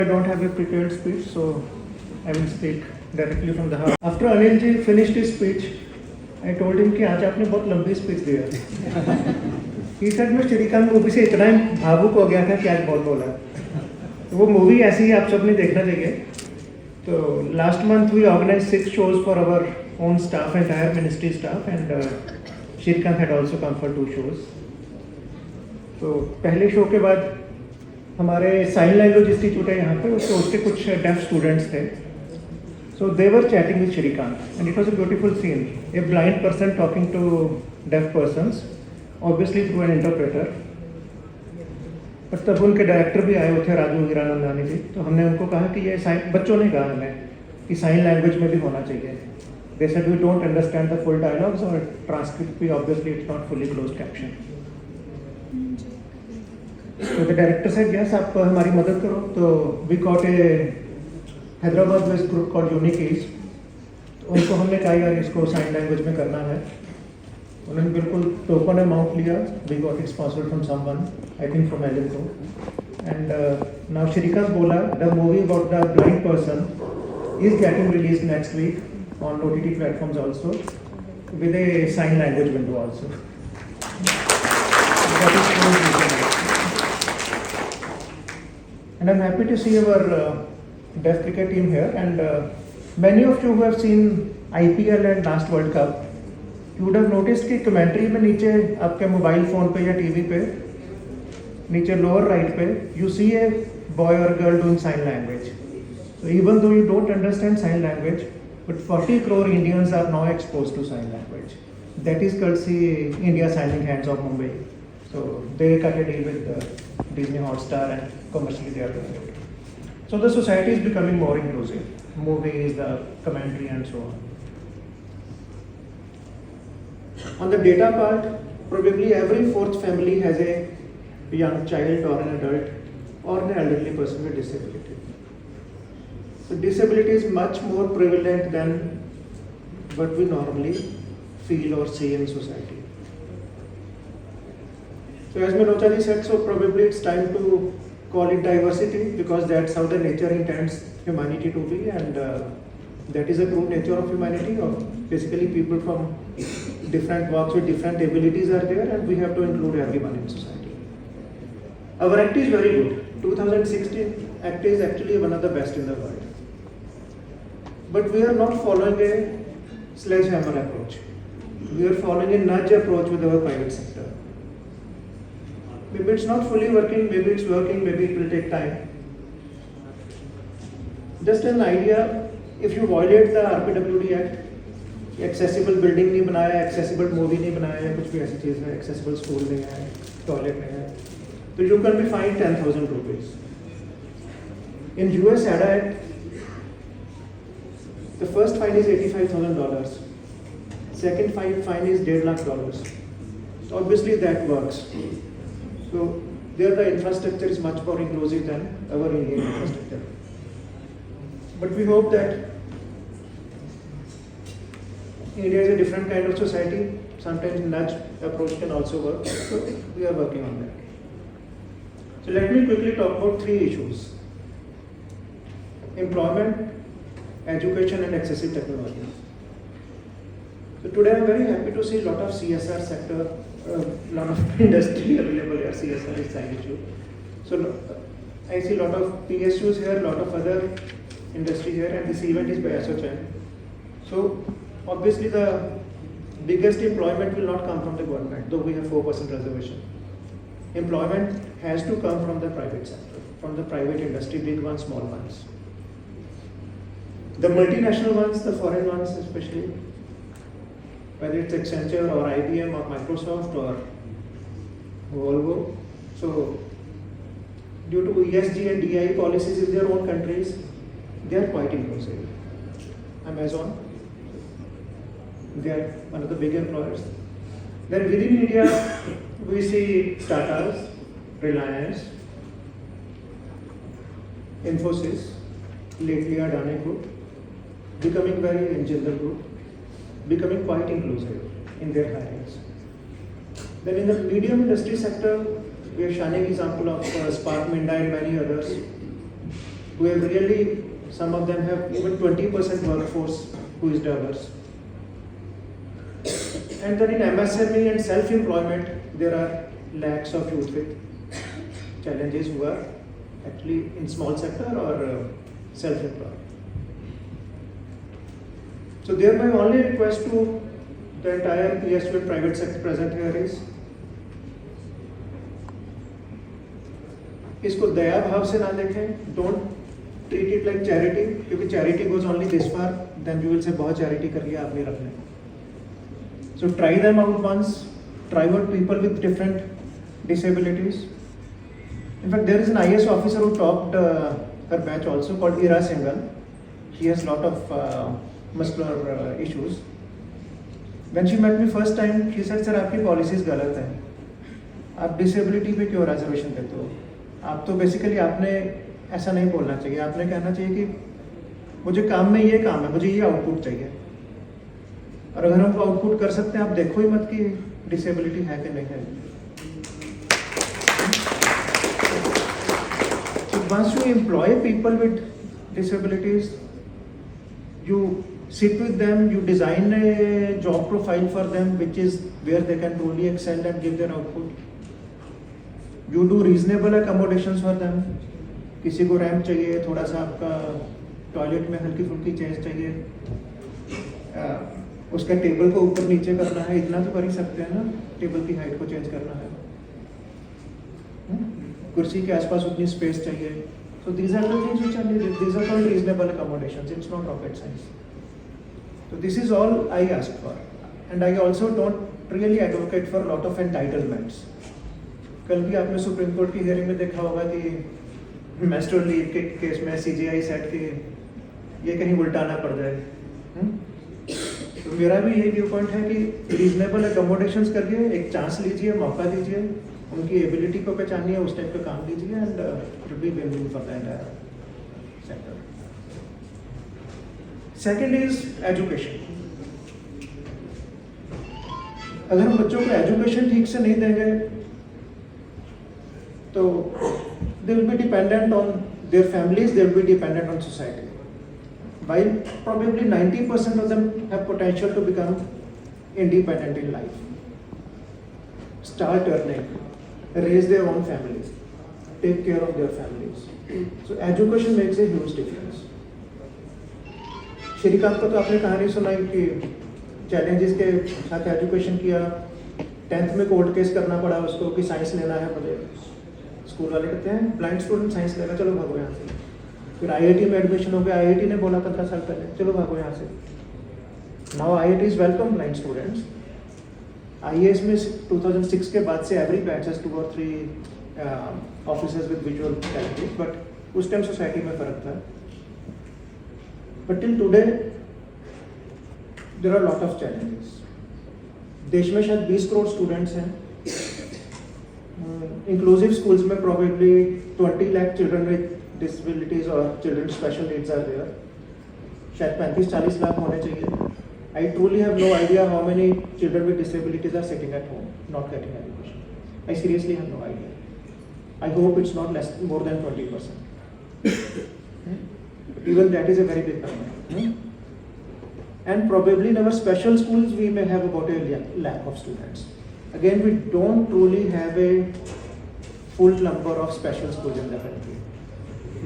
I don't have a prepared speech, so I will speak directly from the heart. After Anil ji finished his speech, I told him कि आज आपने बहुत लंबी speech दिया. He said मैं Shrikant movie से इतना भावुक हो गया था कि आज बहुत बोला. वो मूवी ऐसी ही आप सबने देखना चाहिए. तो last month we organized 6 shows for our own staff, entire ministry staff, and Shrikant had also come for 2 shows. तो पहले शो के बाद हमारे साइन लैंग्वेज इंस्टीट्यूट है यहाँ पे, तो उसके कुछ डेफ स्टूडेंट्स थे. So they were chatting with Srikanth and it was a beautiful scene. A blind person talking to deaf persons, obviously through an interpreter. But तब उनके डायरेक्टर भी आए हुए थे, राजू हीरानंदानी जी. तो हमने उनको कहा कि ये साइन, बच्चों ने कहा हमें कि साइन लैंग्वेज में भी होना चाहिए. They said we don't understand the full dialogues और ट्रांसक्रिप्ट भी obviously it's not fully closed caption. तो द डायरेक्टर सेड यस, आप हमारी मदद करो. तो we got a Hyderabad based group called Unikeys. तो उनको हमने कहा यार इसको साइन लैंग्वेज में करना है. उन्होंने बिल्कुल टोकन अमाउंट लिया. We got it sponsored from someone, I think from Elico. And now Srikanth बोला the movie about the blind person is getting release next week on OTT platforms also with a sign language window also. And I'm happy to see our deaf cricket team here, and many of you who have seen IPL and last World Cup, you would have noticed कि commentary में नीचे आपके mobile phone पे या TV पे नीचे lower right पे you see a boy or girl doing sign language. So even though you don't understand sign language, but 40 crore Indians are now exposed to sign language. That is courtesy India Signing Hands of Mumbai. So they cut a deal with Disney Hotstar and commercially they are doing it. So the society is becoming more inclusive. Movies, the commentary and so on. On the data part, probably every 4th family has a young child or an adult or an elderly person with disability. So disability is much more prevalent than what we normally feel or see in society. So as Minocha ji said, so probably it's time to call it diversity, because that's how the nature intends humanity to be, and that is a true nature of humanity. Of basically people from different walks with different abilities are there, and we have to include everyone in society. Our act is very good. 2016 act is actually one of the best in the world. But we are not following a sledgehammer approach. We are following a nudge approach with our private sector. Maybe it's not fully working, maybe it's working, maybe it will take time. Just an idea, if you violate the RPWD Act, accessible building नहीं बनाया, accessible movie नहीं बनाया, कुछ भी ऐसी चीज़ है, accessible school नहीं है, toilet नहीं है, तो you can be fined 10,000 rupees. In US ADA Act, the first fine is $85,000. Second fine is $1.5 lakh. So obviously that works. So there the infrastructure is much more inclusive than our Indian infrastructure. But we hope that India is a different kind of society. Sometimes nudge approach can also work. So we are working on that. So let me quickly talk about 3 issues: employment, education, and accessible technology. So today I'm very happy to see a lot of CSR sector, lot of industry available here. CSR is side issue. So I see a lot of PSUs here, a lot of other industry here, and this event is by ASSOCHAM. So obviously the biggest employment will not come from the government, though we have 4% reservation. Employment has to come from the private sector, from the private industry, big ones, small ones. The multinational ones, the foreign ones especially, whether it's Accenture or IBM or Microsoft or Volvo. So due to ESG and DI policies in their own countries, they are quite inclusive. Amazon, they are one of the big employers. Then within India, we see Tata's, Reliance, Infosys, lately Adani Group, becoming very Jindal Group, becoming quite inclusive in their hirings. Then in the medium industry sector, we are shining example of Spark Minda and many others who have really, some of them have even 20% workforce who is diverse. And then in MSME and self-employment, there are lakhs of youth with challenges who are actually in small sector or self-employed. So there my only request to the entire PSU and private sector present here is, इसको दया भाव से ना देखें, don't treat it like charity, क्योंकि charity goes only this far, then you will say बहुत charity कर लिया आपने रख लें. So try them out once, try out people with different disabilities. In fact, there is an IAS officer who topped her batch also called Ira Singhal. She has lot of muscular issues. When she met me first time, she said, "Sir, आपकी policies गलत हैं. आप disability पे क्यों reservation देते हो? आप तो basically आपने ऐसा नहीं बोलना चाहिए. आपने कहना चाहिए कि मुझे काम में ये काम है, मुझे ये आउटपुट चाहिए. और अगर हम आउटपुट कर सकते हैं, आप देखो ही मत कि डिसेबिलिटी है कि नहीं है." So once you employ people with disabilities, you sit with them, you design a job profile for them, which is where they can truly excel and give their output. You do reasonable accommodations for them. किसी को ramp चाहिए, थोड़ा सा आपका toilet में हल्की फुल्की change चाहिए, उसका टेबल को ऊपर नीचे करना है, इतना तो कर ही सकते हैं ना, टेबल की हाइट को चेंज करना है, कुर्सी के आसपास उतनी स्पेस चाहिए. So these are the things which are needed. These are called reasonable accommodations. It's not rocket science. So this is all I ask for, and I also don't really advocate for a lot of entitlements. कल भी आपने supreme court की hearing में देखा होगा कि master leave के case में CJI सेट कि ये कहीं उल्टा ना पड़ जाए. तो मेरा भी यही व्यू पॉइंट है कि रीजनेबल अकोमोडेशंस करके एक चांस लीजिए, मौका दीजिए, उनकी एबिलिटी को पहचानिए, उस टाइप का काम कीजिए, and it will be win-win for the entire sector. Second is education. अगर हम बच्चों को एजुकेशन ठीक से नहीं देंगे तो they will be dependent on their families, they will be dependent on society. While probably 90% of them have potential to become independent in life, start earning, raise their own families, take care of their families. So education makes a huge difference. Shrikant का तो आपने कहानी सुनाई कि challenges के साथ education किया, 10th में कोर्ट केस करना पड़ा उसको कि साइंस लेना है मुझे. स्कूल वाले कहते हैं ब्लाइंड स्टूडेंट साइंस लेगा, चलो भागो यहाँ से. फिर IIT में एडमिशन हो गया, IIT ने बोला 15 साल पहले चलो भागो यहाँ से. Now IIT is welcome blind students. IAS में 2006 के बाद से every batch has 2 or 3 officers with visual challenges, but उस टाइम सोसाइटी में फर्क था. But till today there are lot of challenges. देश में शायद 20 करोड़ स्टूडेंट्स हैं. इंक्लूसिव स्कूल्स में probably 20 lakh children with disabilities और children special needs are there. शायद 35-40 लाख होने चाहिए. I truly have no idea how many children with disabilities are sitting at home, not getting education. I seriously have no idea. I hope it's not more than 20%. Even that is a very big number. And probably in our special schools we may have about a lakh of students. Again, we don't truly have a full number of special schools in the country.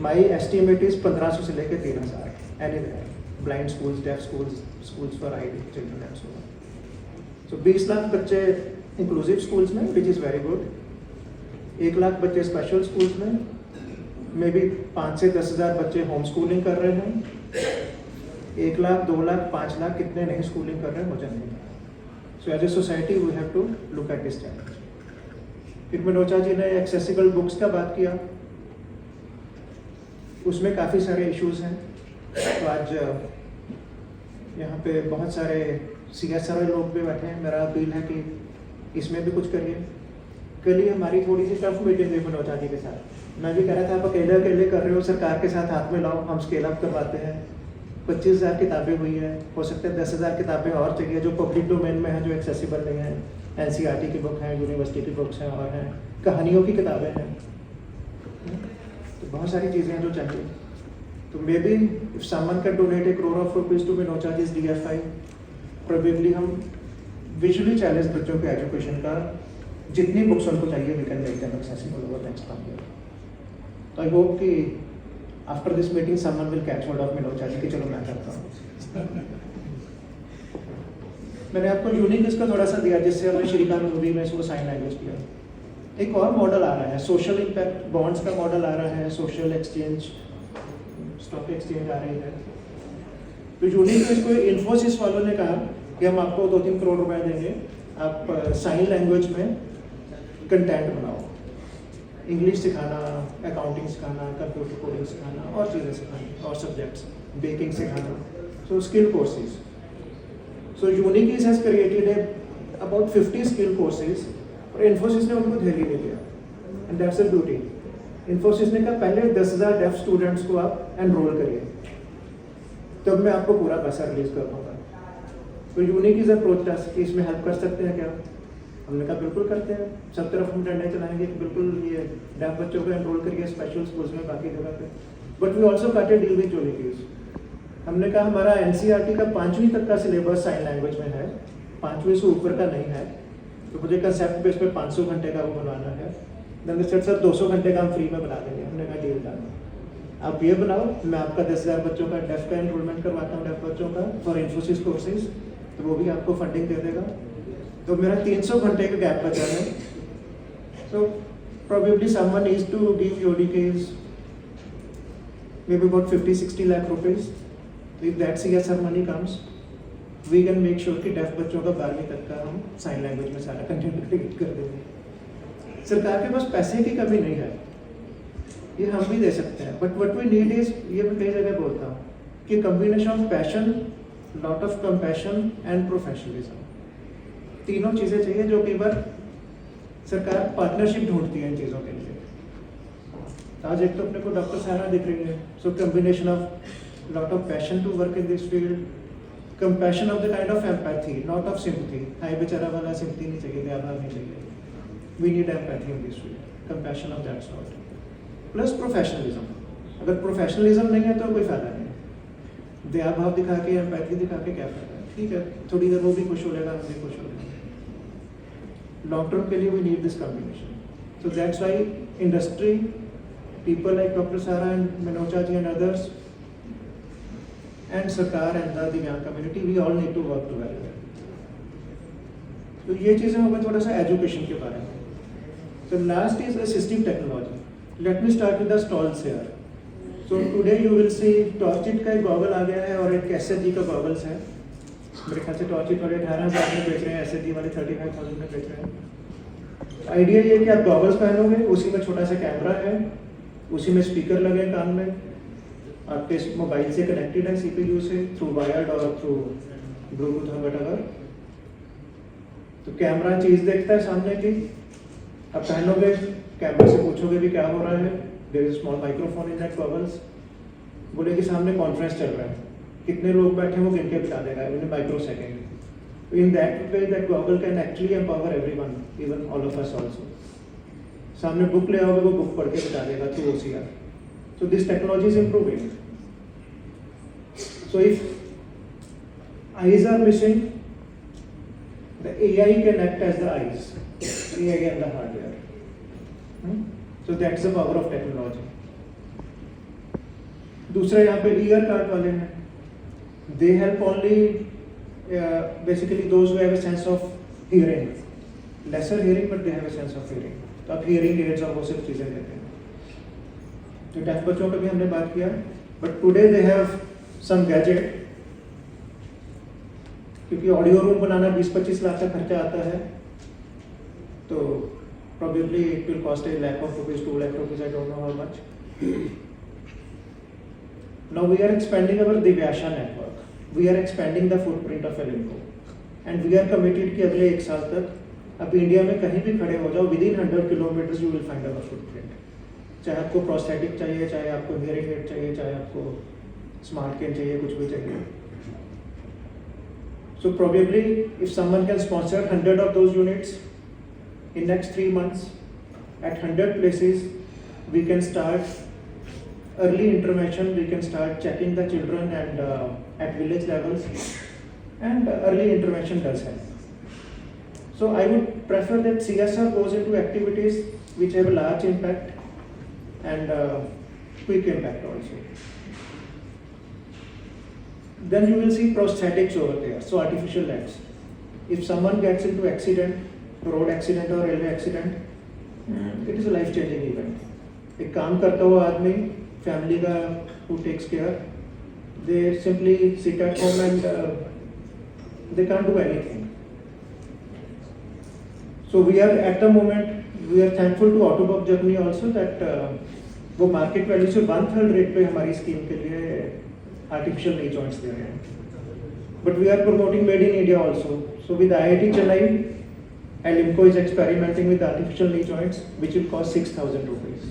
My estimate is 1500 से लेकर 3000 anywhere. Blind schools, deaf schools, schools for IDD children and so on. So 20 lakh बच्चे inclusive schools में, which is very good. 1 lakh बच्चे special schools में, maybe 5 से 10,000 बच्चे home schooling कर रहे हैं. 1 लाख, 2 लाख, 5 लाख कितने नहीं schooling कर रहे हैं मुझे नहीं. So as a society we have to look at this challenge. फिर मनोजा जी ने accessible books का बात किया, उसमें काफ़ी सारे issues हैं. तो आज यहाँ पे बहुत सारे CSR लोग भी बैठे हैं. मेरा अपील है कि इसमें भी कुछ करिए. कल ही हमारी थोड़ी सी टफ मीटिंग हुई मनोजा जी के साथ. मैं भी कह रहा था आप अकेले अकेले कर रहे हो, सरकार के साथ हाथ में लाओ, हम स्केल अप करवाते हैं. 25,000 किताबें हुई है, हो सकता है 10,000 किताबें और चाहिए जो पब्लिक डोमेन में हैं, जो एक्सेसिबल नहीं है. NCERT की बुक हैं, यूनिवर्सिटी की बुक्स हैं और हैं, कहानियों की किताबें हैं. तो बहुत सारी चीज़ें हैं जो चाहिए. तो may be if someone can donate ₹1 crore to no charges DFI, probably हम विजुअली चैलेंज बच्चों के एजुकेशन का जितनी बुक्स उनको चाहिए we can make them accessible over next 1 year. तो आई होप कि after this meeting someone will catch hold of Manoj चाची कि चलो मैं करता हूँ. मैंने आपको यूनिक इसका थोड़ा सा दिया जिससे हमने श्रीकांत मूवी में इसको साइन लैंग्वेज किया. एक और मॉडल आ रहा है, सोशल इम्पैक्ट बॉन्ड्स का मॉडल आ रहा है, सोशल एक्सचेंज, स्टॉक एक्सचेंज आ रही है. तो यूनिक इसको इन्फोसिस वालों ने कहा कि हम आपको 2-3 करोड़ रुपए देंगे, आप साइन लैंग्वेज में कंटेंट बनाओ, इंग्लिश सिखाना, अकाउंटिंग सिखाना, कंप्यूटर कोडिंग सिखाना और चीज़ें सिखानी और सब्जेक्ट्स, बेकिंग सिखाना, so skill courses. So Unikis has created about 50 skill courses और Infosys ने उनको ध्यान नहीं दिया. And that's the beauty. Infosys ने कहा पहले 10,000 डेफ स्टूडेंट्स को आप एनरोल करिए, तब मैं आपको पूरा पैसा रिलीज कर पाऊंगा. तो Unikis अप्रोच था कि इसमें हेल्प कर सकते हैं क्या? हमने कहा बिल्कुल करते हैं, सब तरफ हम डंडे चलाएंगे कि बिल्कुल ये डेफ बच्चों को एनरोल करिए स्पेशल स्कूल्स में, बाकी जगह पे. बट वी ऑल्सो काट ए डील विद Unikis. हमने कहा हमारा NCERT का 5वीं तक का सिलेबस साइन लैंग्वेज में है, 5वीं से ऊपर का नहीं है, तो मुझे कंसेप्ट बेस पे 500 घंटे का वो बनवाना है. देन सर 200 घंटे का हम फ्री में बना देंगे. हमने कहा डील डन, आप ये बनाओ, मैं आपका 10,000 बच्चों का डेफ का एनरोलमेंट करवाता हूँ, डेफ बच्चों का फॉर इन्फोसिस कोर्सेज, तो वो भी आपको फंडिंग दे देगा. तो मेरा 300 घंटे का गैप बचा है. So probably someone needs to give Unikis maybe about 50-60 lakh rupees. If that CSR money comes, we can make sure कि डेफ बच्चों का 12वीं तक का हम साइन लैंग्वेज में सारा कंटेंट क्रिएट कर देंगे. सरकार के पास पैसे की कमी नहीं है, ये हम भी दे सकते हैं. But what we need is, ये मैं कई जगह बोलता हूँ कि combination of passion, lot of compassion and professionalism, तीनों चीज़ें चाहिए. जो कई बार सरकार पार्टनरशिप ढूंढती है इन चीज़ों के लिए. आज एक तो अपने को डॉक्टर सारा दिख रही है. So combination of lot of passion to work in this field, compassion of the kind of empathy, not of sympathy. हाय बेचारा वाला sympathy नहीं चाहिए, दयाभाव नहीं चाहिए. We need empathy in this field, compassion of that sort. Plus professionalism. अगर professionalism नहीं है तो कोई फायदा नहीं. दयाभाव दिखा के, empathy दिखा के क्या फायदा है? ठीक है, थोड़ी देर वो भी खुश हो जाएगा, हम भी खुश हो जाएंगे. Long term के लिए we need this combination. So that's why industry, people like Dr. Sara and Manocha ji and others, and Sarkar and the Divyang community, we all need to work together. तो ये चीज़ें हो गई थोड़ा सा education के बारे में. So last is assistive technology. Let me start with the stalls here. So today you will see Torchit का एक गॉगल आ गया है और एक SHG का गॉगल्स है. मेरे ख्याल से Torchit वाले 18,000 में बेच रहे हैं, SHG वाले 35,000 में बेच रहे हैं. आइडिया ये है कि आप गॉगल्स पहनोगे, उसी में छोटा सा कैमरा है, उसी में स्पीकर लगे कान में, आपके मोबाइल से कनेक्टेड है CPU से थ्रू वायर्ड और थ्रू ब्लूटूथ और व्हाटएवर. तो कैमरा चीज़ देखता है सामने की, आप पहनोगे, कैमरे से पूछोगे भी क्या हो रहा है. There is small microphone in that goggles. बोले कि सामने कॉन्फ्रेंस चल रहा है, कितने लोग बैठे हैं वो गिन के बता देगा इन माइक्रो सेकेंड. तो in that way that goggle can actually empower everyone, even all of us also. सामने बुक ले आओगे, वो बुक पढ़ के बता देगा through OCR. So this technology is improving. So if eyes are missing, the AI can act as the eyes, AI and the hardware. So that's the power of technology. दूसरा यहाँ पे ear card वाले हैं. They help only basically those who have a sense of hearing. Lesser hearing, but they have a sense of hearing. तो आप hearing aids और वो सब चीज़ें देते हैं. तो डेफ बच्चों पर भी हमने बात किया. But today they have some gadget, क्योंकि ऑडियो रूम बनाना 20-25 लाख का खर्चा आता है. तो probably it will cost ₹1 lakh, ₹2 lakh, I don't know how much. Now we are expanding our Divyasha network. We are expanding the footprint of Elimco. And we are committed कि अगले 1 साल तक आप इंडिया में कहीं भी खड़े हो जाओ, within 100 kilometers you will find our footprint. चाहे आपको प्रोस्थेटिक चाहिए, चाहे आपको हियरिंग एड चाहिए, चाहे आपको स्मार्ट कैन चाहिए, कुछ भी चाहिए. So probably if someone can sponsor 100 of those units in next 3 months at 100 places, we can start early intervention, we can start checking the children and at village levels, and early intervention does help. So I would prefer that CSR goes into activities which have a large impact and quick impact also. Then you will see prosthetics over there, so artificial legs. If someone gets into accident, road accident or railway accident, it is a life-changing event. एक काम करता हुआ आदमी, family का who takes care, they simply sit at home and they can't do anything. So we are at the moment, we are thankful to Autobop Germany also that वो market value से 1/3 rate पे हमारी scheme के लिए artificial knee joints दे रहे हैं. But we are promoting made in India also. So with IIT Chennai, Alimco is experimenting with artificial knee joints, which will cost 6,000 rupees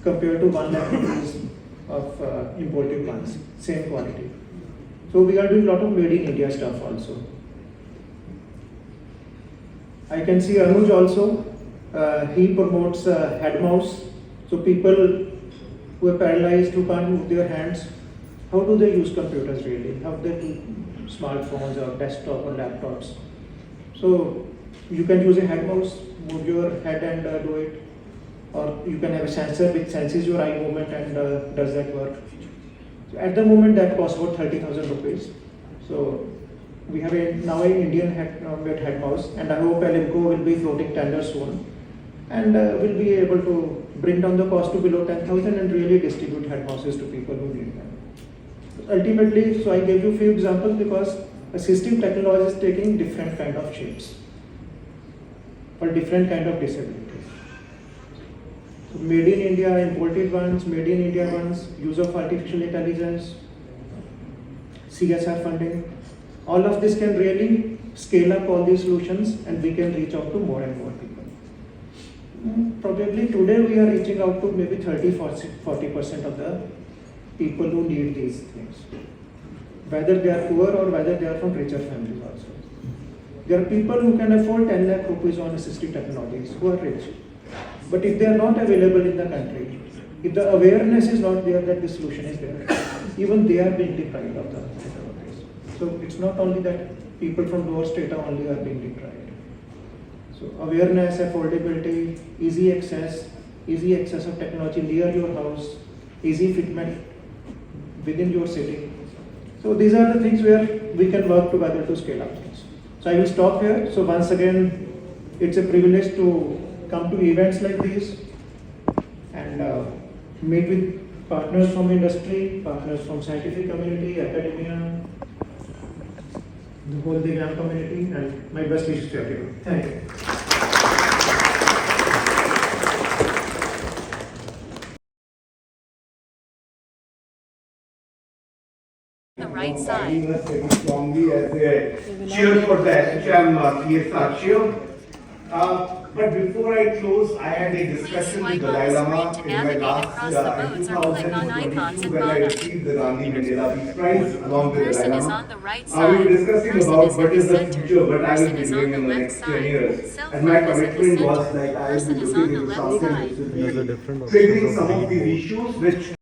compared to 1 lakh rupees of imported ones, same quality. So we are doing a lot of made in India stuff also. I can see Anuj also, he promotes head mouse. So people who are paralyzed, who can't move their hands, how do they use computers really? How they do smartphones or desktop or laptops? So you can use a head mouse, move your head and do it. Or you can have a sensor which senses your eye movement and does that work. So at the moment that costs about 30,000 rupees. So we have now an Indian made head mouse, and I hope Alimco will be floating tender soon, and will be able to bring down the cost to below 10,000 and really distribute head mouses to people who need them. Ultimately, so I gave you few examples because assistive technology is taking different kind of shapes for different kind of disabilities. So made in India, imported ones, made in India ones, use of artificial intelligence, CSR funding, all of this can really scale up all these solutions and we can reach out to more and more people. Probably today we are reaching out to maybe 30-40% of the people who need these things, whether they are poor or whether they are from richer families also. There are people who can afford 10 lakh rupees on assistive technologies who are rich. But if they are not available in the country, if the awareness is not there that the solution is there, even they are being deprived of the technologies. So it's not only that people from lower strata only are being deprived. So awareness, affordability, easy access of technology near your house, easy fitment within your city. So these are the things where we can work together to scale up things. So I will stop here. So once again, it's a privilege to come to events like these and meet with partners from industry, partners from scientific community, academia, the whole Divyang community, and my best wishes to everyone. Thank you. The right side. Us very strongly as a cheer for the HM CSR cheer. But before I close, I had a discussion with Dalai Lama in my last in 2022 when I received the Gandhi Mandela Peace Prize along with Dalai Lama. We were discussing about what is the future, what I will be doing in the next 10 years. And my commitment was like I will be looking into something which will be triggering some of these issues which